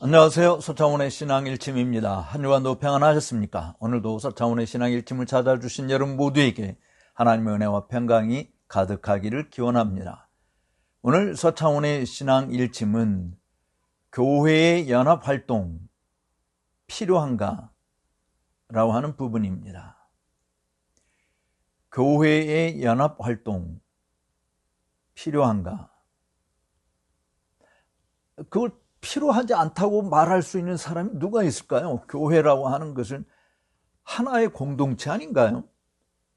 안녕하세요. 서창훈의 신앙일침입니다. 한 주간도 평안하셨습니까? 오늘도 서창훈의 신앙일침을 찾아주신 여러분 모두에게 하나님의 은혜와 평강이 가득하기를 기원합니다. 오늘 서창훈의 신앙일침은 교회의 연합활동 필요한가? 라고 하는 부분입니다. 교회의 연합활동 필요한가? 그걸 필요하지 않다고 말할 수 있는 사람이 누가 있을까요? 교회라고 하는 것은 하나의 공동체 아닌가요?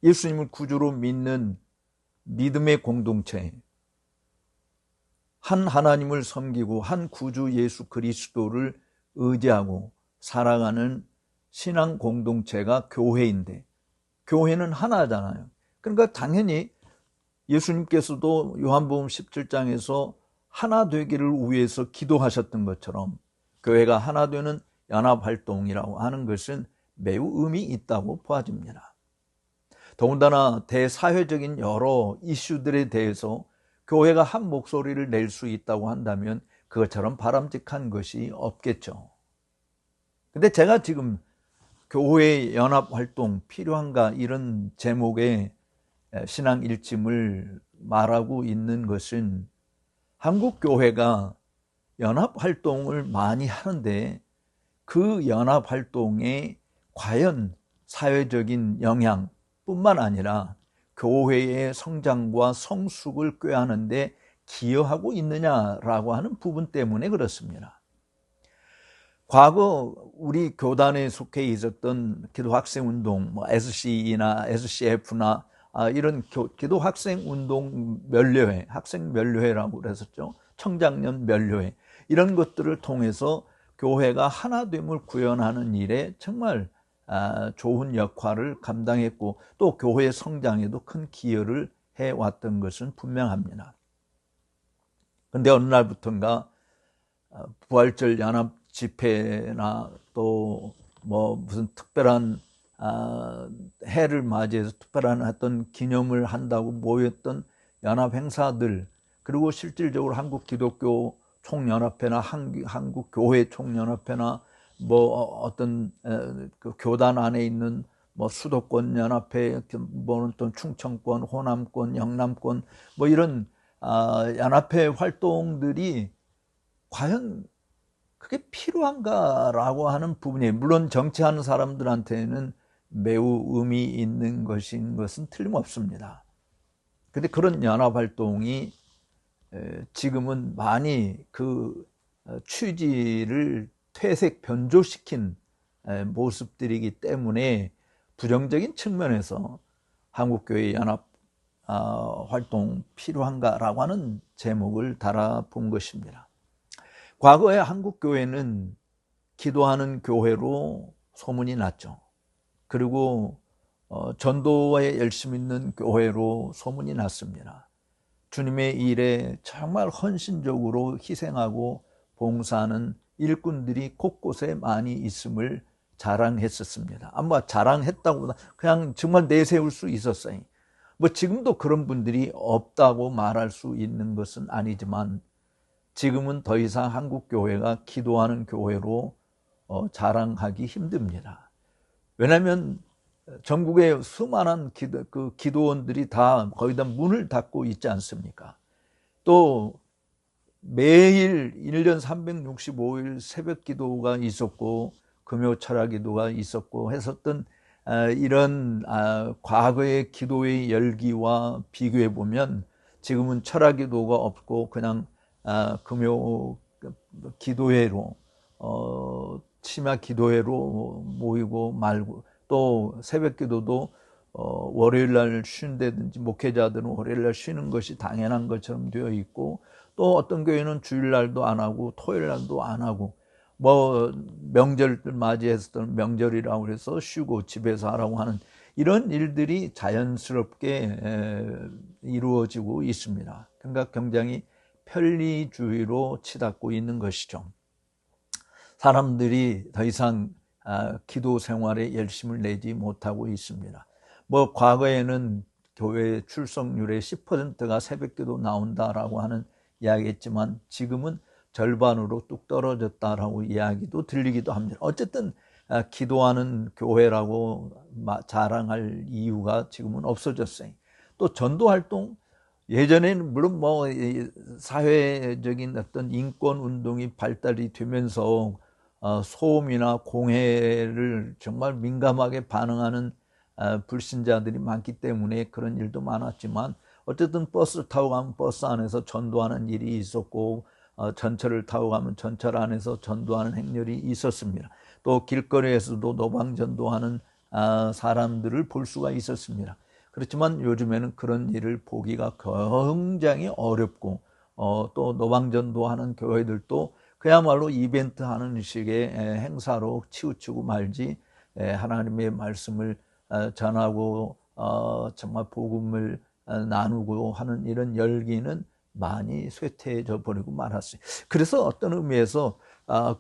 예수님을 구주로 믿는 믿음의 공동체, 한 하나님을 섬기고 한 구주 예수 그리스도를 의지하고 살아가는 신앙 공동체가 교회인데, 교회는 하나잖아요. 그러니까 당연히 예수님께서도 요한복음 17장에서 하나 되기를 위해서 기도하셨던 것처럼 교회가 하나 되는 연합활동이라고 하는 것은 매우 의미 있다고 보아집니다. 더군다나 대사회적인 여러 이슈들에 대해서 교회가 한 목소리를 낼 수 있다고 한다면 그것처럼 바람직한 것이 없겠죠. 근데 제가 지금 교회의 연합활동 필요한가 이런 제목의 신앙일침을 말하고 있는 것은 한국 교회가 연합활동을 많이 하는데 그 연합활동에 과연 사회적인 영향뿐만 아니라 교회의 성장과 성숙을 꾀하는데 기여하고 있느냐라고 하는 부분 때문에 그렇습니다. 과거 우리 교단에 속해 있었던 기도학생운동, SCE나 SCF나 이런 기도학생운동 면료회, 학생 면료회라고 그랬었죠. 청장년 면료회, 이런 것들을 통해서 교회가 하나됨을 구현하는 일에 정말 좋은 역할을 감당했고 또 교회의 성장에도 큰 기여를 해왔던 것은 분명합니다. 그런데 어느 날부터인가 부활절 연합 집회나 또 무슨 특별한 해를 맞이해서 특별한 어떤 기념을 한다고 모였던 연합 행사들, 그리고 실질적으로 한국 기독교 총연합회나 한국 교회 총연합회나 어떤 그 교단 안에 있는 수도권 연합회, 어떤 충청권, 호남권, 영남권 이런 연합회 활동들이 과연 그게 필요한가라고 하는 부분이, 물론 정치하는 사람들한테는 매우 의미 있는 것인 것은 틀림없습니다. 그런데 그런 연합활동이 지금은 많이 그 취지를 퇴색 변조시킨 모습들이기 때문에 부정적인 측면에서 한국교회 연합 활동 필요한가라고 하는 제목을 달아본 것입니다. 과거에 한국교회는 기도하는 교회로 소문이 났죠. 그리고 전도에 열심히 있는 교회로 소문이 났습니다. 주님의 일에 정말 헌신적으로 희생하고 봉사하는 일꾼들이 곳곳에 많이 있음을 자랑했었습니다. 아마 자랑했다고보다 그냥 정말 내세울 수 있었어요. 지금도 그런 분들이 없다고 말할 수 있는 것은 아니지만 지금은 더 이상 한국 교회가 기도하는 교회로 자랑하기 힘듭니다. 왜냐하면 전국의 수많은 기도원들이 거의 다 문을 닫고 있지 않습니까? 또 매일 1년 365일 새벽 기도가 있었고 금요 철야 기도가 있었고 했었던 이런 과거의 기도의 열기와 비교해 보면 지금은 철야 기도가 없고 그냥 금요 기도회로 심야 기도회로 모이고 말고, 또 새벽 기도도 월요일 날 쉰다든지 목회자들은 월요일 날 쉬는 것이 당연한 것처럼 되어 있고, 또 어떤 교회는 주일 날도 안 하고 토요일 날도 안 하고 명절들 맞이했었던 명절이라고 해서 쉬고 집에서 하라고 하는 이런 일들이 자연스럽게 이루어지고 있습니다. 그러니까 굉장히 편리주의로 치닫고 있는 것이죠. 사람들이 더 이상 기도 생활에 열심을 내지 못하고 있습니다. 과거에는 교회 출석률의 10%가 새벽기도 나온다라고 하는 이야기했지만 지금은 절반으로 뚝 떨어졌다라고 이야기도 들리기도 합니다. 어쨌든 기도하는 교회라고 자랑할 이유가 지금은 없어졌어요. 또 전도활동, 예전에는 물론 뭐 사회적인 어떤 인권 운동이 발달이 되면서 소음이나 공해를 정말 민감하게 반응하는 불신자들이 많기 때문에 그런 일도 많았지만, 어쨌든 버스를 타고 가면 버스 안에서 전도하는 일이 있었고, 전철을 타고 가면 전철 안에서 전도하는 행렬이 있었습니다. 또 길거리에서도 노방 전도하는 사람들을 볼 수가 있었습니다. 그렇지만 요즘에는 그런 일을 보기가 굉장히 어렵고, 또 노방 전도하는 교회들도 그야말로 이벤트 하는 식의 행사로 치우치고 말지, 하나님의 말씀을 전하고 정말 복음을 나누고 하는 이런 열기는 많이 쇠퇴해져 버리고 말았어요. 그래서 어떤 의미에서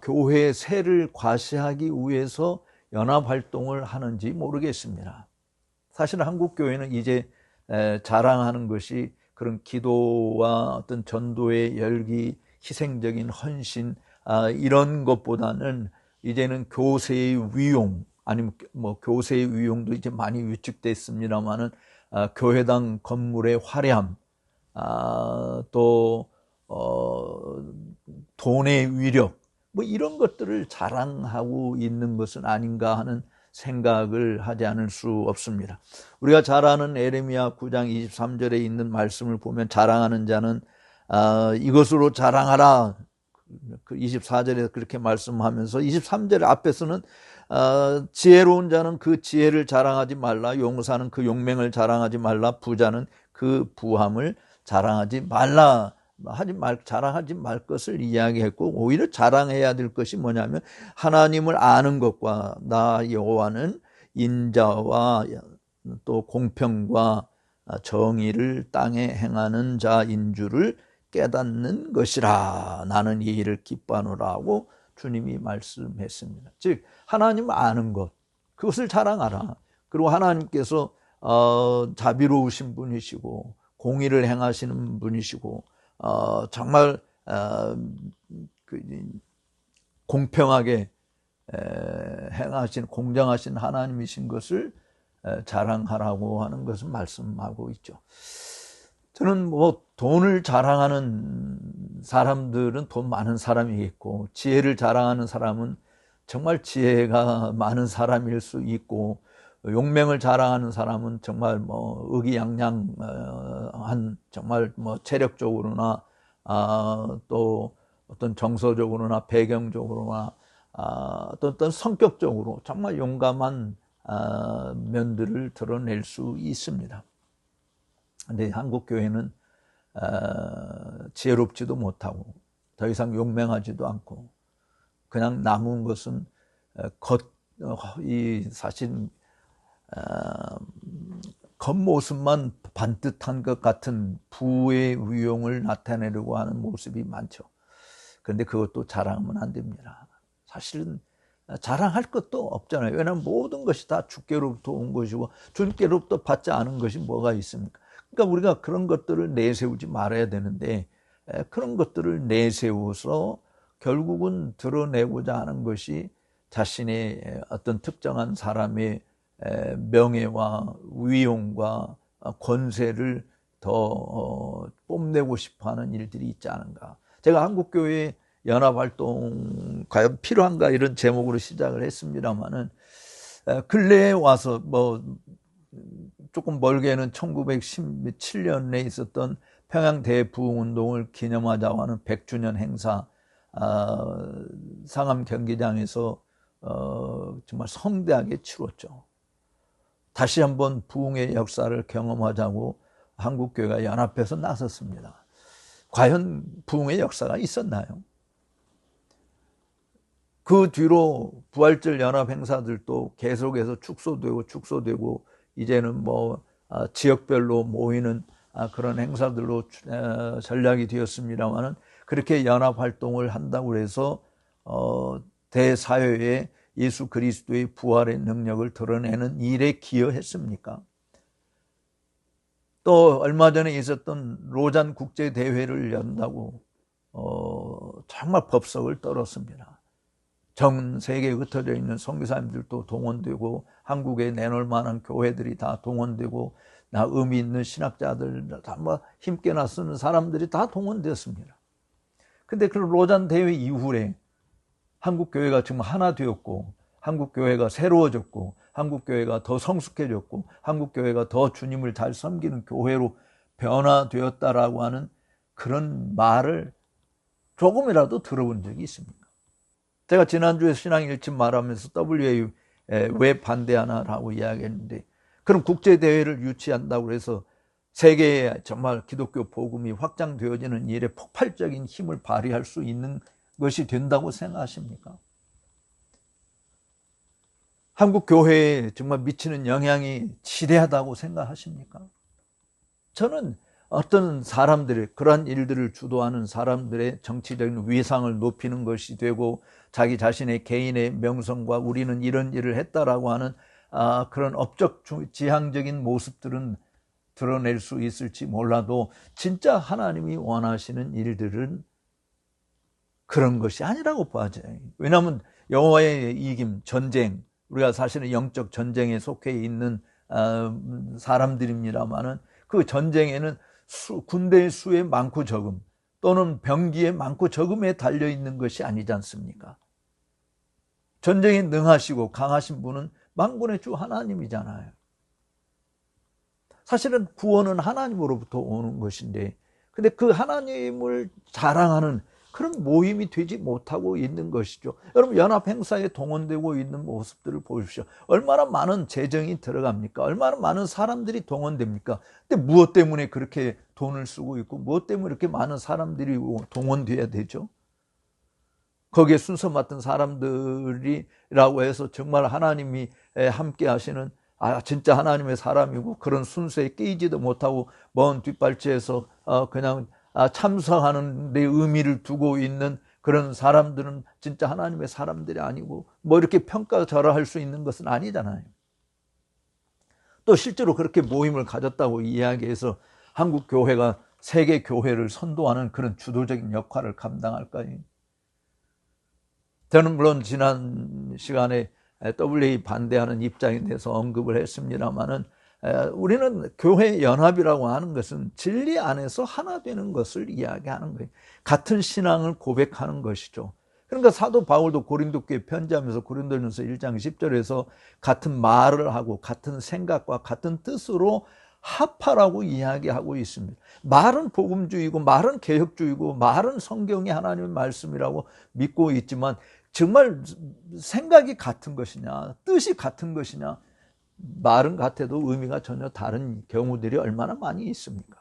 교회의 세를 과시하기 위해서 연합활동을 하는지 모르겠습니다. 사실 한국 교회는 이제 자랑하는 것이 그런 기도와 어떤 전도의 열기, 희생적인 헌신, 이런 것보다는 이제는 교세의 위용, 아니면 뭐 교세의 위용도 이제 많이 위축됐습니다만은 교회당 건물의 화려함, 또 돈의 위력, 뭐 이런 것들을 자랑하고 있는 것은 아닌가 하는 생각을 하지 않을 수 없습니다. 우리가 잘 아는 에레미야 9장 23절에 있는 말씀을 보면, 자랑하는 자는 이것으로 자랑하라, 그 24절에 그렇게 말씀하면서 23절 앞에서는 지혜로운 자는 그 지혜를 자랑하지 말라, 용사는 그 용맹을 자랑하지 말라, 부자는 그 부함을 자랑하지 말라, 자랑하지 말 것을 이야기했고, 오히려 자랑해야 될 것이 뭐냐면 하나님을 아는 것과 나 여호와는 인자와 또 공평과 정의를 땅에 행하는 자인 줄을 깨닫는 것이라, 나는 이 일을 기뻐하노라고 주님이 말씀했습니다. 즉 하나님을 아는 것, 그것을 자랑하라. 그리고 하나님께서 자비로우신 분이시고 공의를 행하시는 분이시고 정말 공평하게 행하신, 공정하신 하나님이신 것을 자랑하라고 하는 것을 말씀하고 있죠. 저는 뭐 돈을 자랑하는 사람들은 돈 많은 사람이겠고, 지혜를 자랑하는 사람은 정말 지혜가 많은 사람일 수 있고, 용맹을 자랑하는 사람은 정말 뭐 의기양양한, 정말 뭐 체력적으로나 또 어떤 정서적으로나 배경적으로나 어떤 성격적으로 정말 용감한 면들을 드러낼 수 있습니다. 근데 한국 교회는 지혜롭지도 못하고 더 이상 용맹하지도 않고, 그냥 남은 것은 사실 겉모습만 반듯한 것 같은 부의 위용을 나타내려고 하는 모습이 많죠. 그런데 그것도 자랑하면 안 됩니다. 사실은 자랑할 것도 없잖아요. 왜냐하면 모든 것이 다 주께로부터 온 것이고 주께로부터 받지 않은 것이 뭐가 있습니까? 그러니까 우리가 그런 것들을 내세우지 말아야 되는데, 그런 것들을 내세워서 결국은 드러내고자 하는 것이 자신의 어떤 특정한 사람의 명예와 위용과 권세를 더 뽐내고 싶어하는 일들이 있지 않은가. 제가 한국교회 연합활동 과연 필요한가, 이런 제목으로 시작을 했습니다마는, 근래에 와서 뭐 조금 멀게는 1917년에 있었던 평양 대부흥운동을 기념하자고 하는 100주년 행사, 상암 경기장에서 정말 성대하게 치렀죠. 다시 한번 부흥의 역사를 경험하자고 한국교회가 연합해서 나섰습니다. 과연 부흥의 역사가 있었나요? 그 뒤로 부활절 연합 행사들도 계속해서 축소되고 이제는 뭐 지역별로 모이는 그런 행사들로 전략이 되었습니다만은, 그렇게 연합 활동을 한다고 해서 대사회에 예수 그리스도의 부활의 능력을 드러내는 일에 기여했습니까? 또 얼마 전에 있었던 로잔 국제대회를 연다고 정말 법석을 떨었습니다. 전 세계에 흩어져 있는 선교사님들도 동원되고 한국에 내놓을 만한 교회들이 다 동원되고 의미 있는 신학자들 다 힘께나 쓰는 사람들이 다 동원되었습니다. 근데 그 로잔 대회 이후에 한국 교회가 정말 하나 되었고 한국 교회가 새로워졌고 한국 교회가 더 성숙해졌고 한국 교회가 더 주님을 잘 섬기는 교회로 변화되었다라고 하는 그런 말을 조금이라도 들어본 적이 있습니까? 제가 지난주에 신앙 일침 말하면서 WA 왜 반대하나라고 이야기했는데, 그럼 국제대회를 유치한다고 해서 세계에 정말 기독교 복음이 확장되어지는 일에 폭발적인 힘을 발휘할 수 있는 것이 된다고 생각하십니까? 한국 교회에 정말 미치는 영향이 지대하다고 생각하십니까? 저는 어떤 사람들의 그러한 일들을 주도하는 사람들의 정치적인 위상을 높이는 것이 되고 자기 자신의 개인의 명성과 우리는 이런 일을 했다라고 하는 그런 업적 지향적인 모습들은 드러낼 수 있을지 몰라도 진짜 하나님이 원하시는 일들은 그런 것이 아니라고 봐져요. 왜냐하면 여호와의 이김, 전쟁, 우리가 사실은 영적 전쟁에 속해 있는 사람들입니다만은 그 전쟁에는 군대의 수의 많고 적음 또는 병기의 많고 적음에 달려있는 것이 아니지 않습니까? 전쟁에 능하시고 강하신 분은 만군의 주 하나님이잖아요. 사실은 구원은 하나님으로부터 오는 것인데, 근데 그 하나님을 자랑하는 그런 모임이 되지 못하고 있는 것이죠. 여러분, 연합 행사에 동원되고 있는 모습들을 보십시오. 얼마나 많은 재정이 들어갑니까? 얼마나 많은 사람들이 동원됩니까? 근데 무엇 때문에 그렇게 돈을 쓰고 있고 무엇 때문에 이렇게 많은 사람들이 동원돼야 되죠? 거기에 순서 맡은 사람들이라고 해서 정말 하나님이 함께 하시는 진짜 하나님의 사람이고 그런 순서에 끼이지도 못하고 먼 뒷발치에서 그냥 참석하는 데 의미를 두고 있는 그런 사람들은 진짜 하나님의 사람들이 아니고 뭐 이렇게 평가절하할 수 있는 것은 아니잖아요. 또 실제로 그렇게 모임을 가졌다고 이야기해서 한국 교회가 세계 교회를 선도하는 그런 주도적인 역할을 감당할까요? 저는 물론 지난 시간에 WA 반대하는 입장에 대해서 언급을 했습니다만은 우리는 교회 연합이라고 하는 것은 진리 안에서 하나 되는 것을 이야기하는 거예요. 같은 신앙을 고백하는 것이죠. 그러니까 사도 바울도 고린도교에 편지하면서 고린도전서 1장 10절에서 같은 말을 하고 같은 생각과 같은 뜻으로 합하라고 이야기하고 있습니다. 말은 복음주의고 말은 개혁주의고 말은 성경이 하나님의 말씀이라고 믿고 있지만 정말 생각이 같은 것이냐, 뜻이 같은 것이냐, 말은 같아도 의미가 전혀 다른 경우들이 얼마나 많이 있습니까?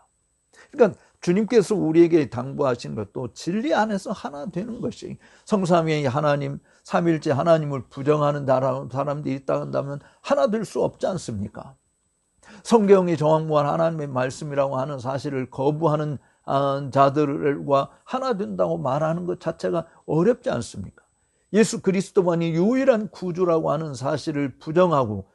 그러니까 주님께서 우리에게 당부하신 것도 진리 안에서 하나 되는 것이, 성삼위의 하나님, 삼일째 하나님을 부정하는 사람들이 있다 한다면 하나 될 수 없지 않습니까? 성경이 정확무한 하나님의 말씀이라고 하는 사실을 거부하는 자들과 하나 된다고 말하는 것 자체가 어렵지 않습니까? 예수 그리스도만이 유일한 구주라고 하는 사실을 부정하고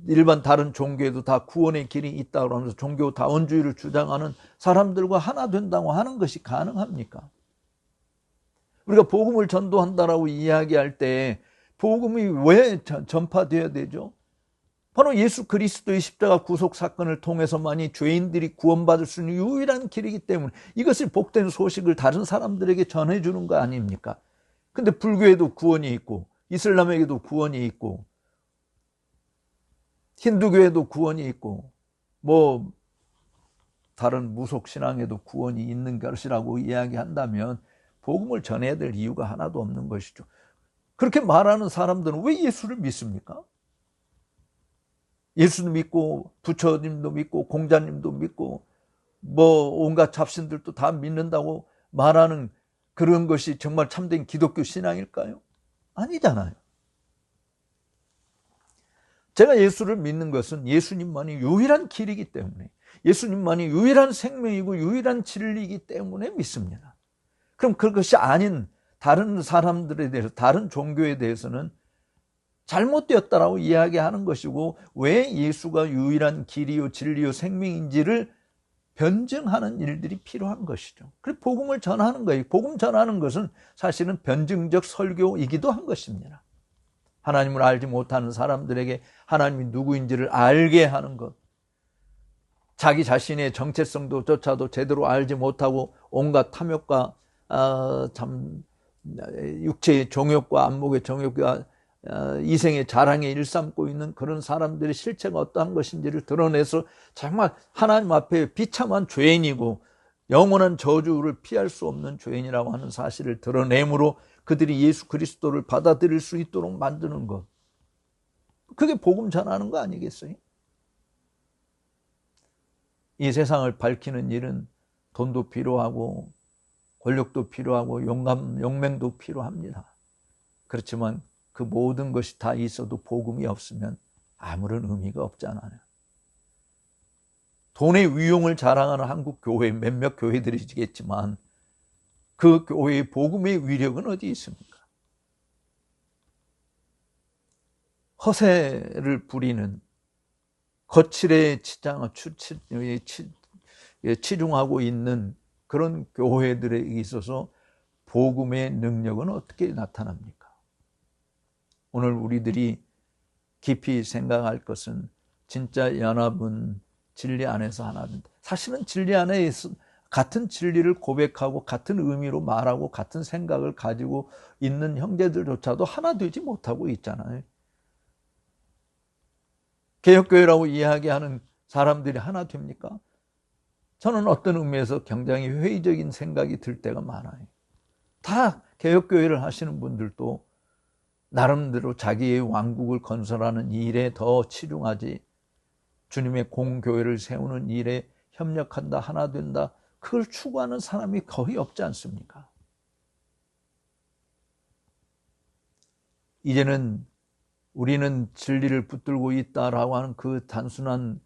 일반 다른 종교에도 다 구원의 길이 있다고 하면서 종교 다원주의를 주장하는 사람들과 하나 된다고 하는 것이 가능합니까? 우리가 복음을 전도한다라고 이야기할 때 복음이 왜 전파되어야 되죠? 바로 예수 그리스도의 십자가 구속 사건을 통해서만이 죄인들이 구원받을 수 있는 유일한 길이기 때문에 이것을 복된 소식을 다른 사람들에게 전해주는 거 아닙니까? 근데 불교에도 구원이 있고 이슬람에게도 구원이 있고 힌두교에도 구원이 있고 뭐 다른 무속 신앙에도 구원이 있는 것이라고 이야기한다면 복음을 전해야 될 이유가 하나도 없는 것이죠. 그렇게 말하는 사람들은 왜 예수를 믿습니까? 예수도 믿고 부처님도 믿고 공자님도 믿고 뭐 온갖 잡신들도 다 믿는다고 말하는 그런 것이 정말 참된 기독교 신앙일까요? 아니잖아요. 제가 예수를 믿는 것은 예수님만이 유일한 길이기 때문에, 예수님만이 유일한 생명이고 유일한 진리이기 때문에 믿습니다. 그럼 그것이 아닌 다른 사람들에 대해서, 다른 종교에 대해서는 잘못되었다라고 이야기하는 것이고 왜 예수가 유일한 길이요 진리요 생명인지를 변증하는 일들이 필요한 것이죠. 그래서 복음을 전하는 거예요. 복음 전하는 것은 사실은 변증적 설교이기도 한 것입니다. 하나님을 알지 못하는 사람들에게 하나님이 누구인지를 알게 하는 것, 자기 자신의 정체성도조차도 제대로 알지 못하고 온갖 탐욕과 육체의 정욕과 안목의 정욕과 이생의 자랑에 일삼고 있는 그런 사람들의 실체가 어떠한 것인지를 드러내서 정말 하나님 앞에 비참한 죄인이고 영원한 저주를 피할 수 없는 죄인이라고 하는 사실을 드러내므로 그들이 예수 그리스도를 받아들일 수 있도록 만드는 것, 그게 복음 전하는 거 아니겠어요? 이 세상을 밝히는 일은 돈도 필요하고 권력도 필요하고 용맹도 필요합니다. 그렇지만 그 모든 것이 다 있어도 복음이 없으면 아무런 의미가 없잖아요. 돈의 위용을 자랑하는 한국 교회 몇몇 교회들이겠지만 그 교회의 복음의 위력은 어디 있습니까? 허세를 부리는 거칠에 치중하고 있는 그런 교회들에 있어서 복음의 능력은 어떻게 나타납니까? 오늘 우리들이 깊이 생각할 것은 진짜 연합은 진리 안에서 하나입니다. 사실은 진리 안에서 같은 진리를 고백하고 같은 의미로 말하고 같은 생각을 가지고 있는 형제들조차도 하나 되지 못하고 있잖아요. 개혁교회라고 이야기하는 사람들이 하나 됩니까? 저는 어떤 의미에서 굉장히 회의적인 생각이 들 때가 많아요. 다 개혁교회를 하시는 분들도 나름대로 자기의 왕국을 건설하는 일에 더 치중하지, 주님의 공교회를 세우는 일에 협력한다, 하나 된다, 그걸 추구하는 사람이 거의 없지 않습니까? 이제는 우리는 진리를 붙들고 있다라고 하는 그 단순한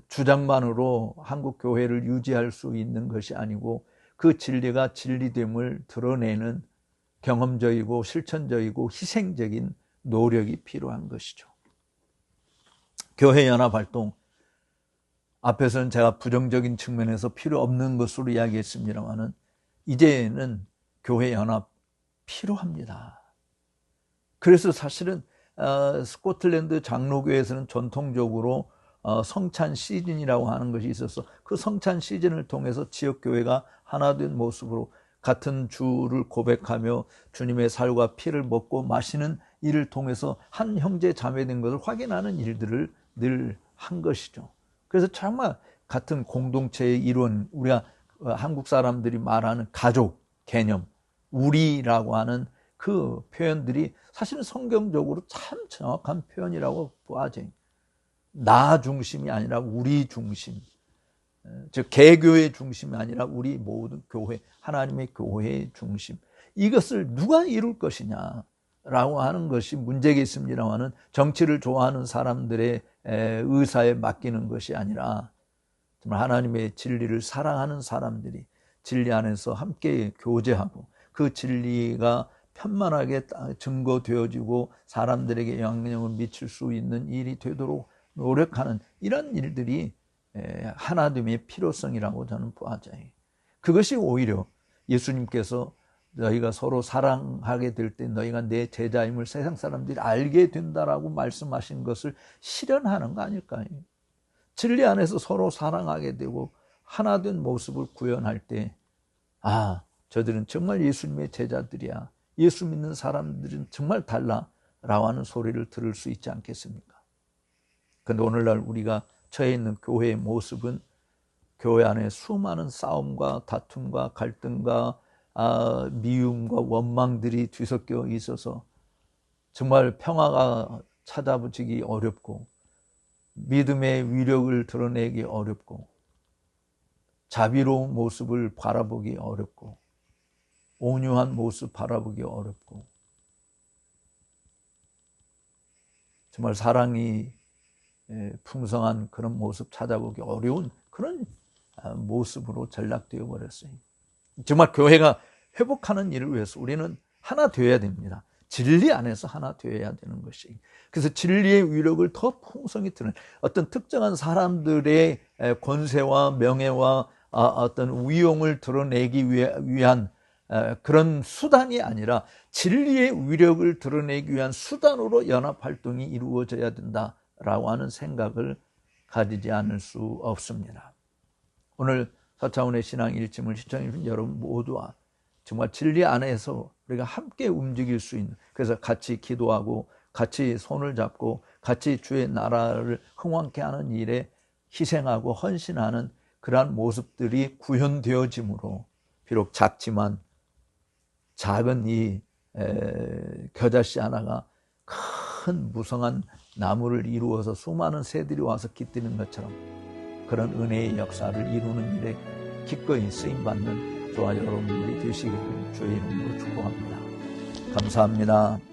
주장만으로 한국 교회를 유지할 수 있는 것이 아니고 그 진리가 진리됨을 드러내는 경험적이고 실천적이고 희생적인 노력이 필요한 것이죠. 교회 연합 활동, 앞에서는 제가 부정적인 측면에서 필요 없는 것으로 이야기했습니다만 이제는 교회 연합 필요합니다. 그래서 사실은 스코틀랜드 장로교회에서는 전통적으로 성찬 시즌이라고 하는 것이 있어서 그 성찬 시즌을 통해서 지역교회가 하나 된 모습으로 같은 주를 고백하며 주님의 살과 피를 먹고 마시는 일을 통해서 한 형제 자매된 것을 확인하는 일들을 늘 한 것이죠. 그래서 정말 같은 공동체의 일원, 우리가 한국 사람들이 말하는 가족 개념, 우리라고 하는 그 표현들이 사실은 성경적으로 참 정확한 표현이라고 보아져요. 나 중심이 아니라 우리 중심, 즉 개교의 중심이 아니라 우리 모든 교회, 하나님의 교회의 중심, 이것을 누가 이룰 것이냐라고 하는 것이 문제겠습니다만은 정치를 좋아하는 사람들의 의사에 맡기는 것이 아니라 정말 하나님의 진리를 사랑하는 사람들이 진리 안에서 함께 교제하고 그 진리가 편만하게 증거되어지고 사람들에게 영향을 미칠 수 있는 일이 되도록 노력하는 이런 일들이 하나됨의 필요성이라고 저는 보아져요. 그것이 오히려 예수님께서 너희가 서로 사랑하게 될 때 너희가 내 제자임을 세상 사람들이 알게 된다라고 말씀하신 것을 실현하는 거 아닐까요? 진리 안에서 서로 사랑하게 되고 하나 된 모습을 구현할 때, 아, 저들은 정말 예수님의 제자들이야, 예수 믿는 사람들은 정말 달라라고 하는 소리를 들을 수 있지 않겠습니까? 그런데 오늘날 우리가 처해 있는 교회의 모습은 교회 안에 수많은 싸움과 다툼과 갈등과 미움과 원망들이 뒤섞여 있어서 정말 평화가 찾아보기 어렵고 믿음의 위력을 드러내기 어렵고 자비로운 모습을 바라보기 어렵고 온유한 모습 바라보기 어렵고 정말 사랑이 풍성한 그런 모습 찾아보기 어려운 그런 모습으로 전락되어 버렸어요. 정말 교회가 회복하는 일을 위해서 우리는 하나 되어야 됩니다. 진리 안에서 하나 되어야 되는 것이. 그래서 진리의 위력을 더 풍성히 드러낸 어떤 특정한 사람들의 권세와 명예와 어떤 위용을 드러내기 위한 그런 수단이 아니라 진리의 위력을 드러내기 위한 수단으로 연합활동이 이루어져야 된다라고 하는 생각을 가지지 않을 수 없습니다. 오늘 서차원의 신앙 일침을 시청해주신 여러분 모두와 정말 진리 안에서 우리가 함께 움직일 수 있는, 그래서 같이 기도하고 같이 손을 잡고 같이 주의 나라를 흥왕케 하는 일에 희생하고 헌신하는 그러한 모습들이 구현되어짐으로 비록 작지만 작은 이 겨자씨 하나가 큰 무성한 나무를 이루어서 수많은 새들이 와서 깃드는 것처럼 그런 은혜의 역사를 이루는 일에 기꺼이 쓰임받는 저와 여러분들이 되시기를 주의 이름으로 축복합니다. 감사합니다.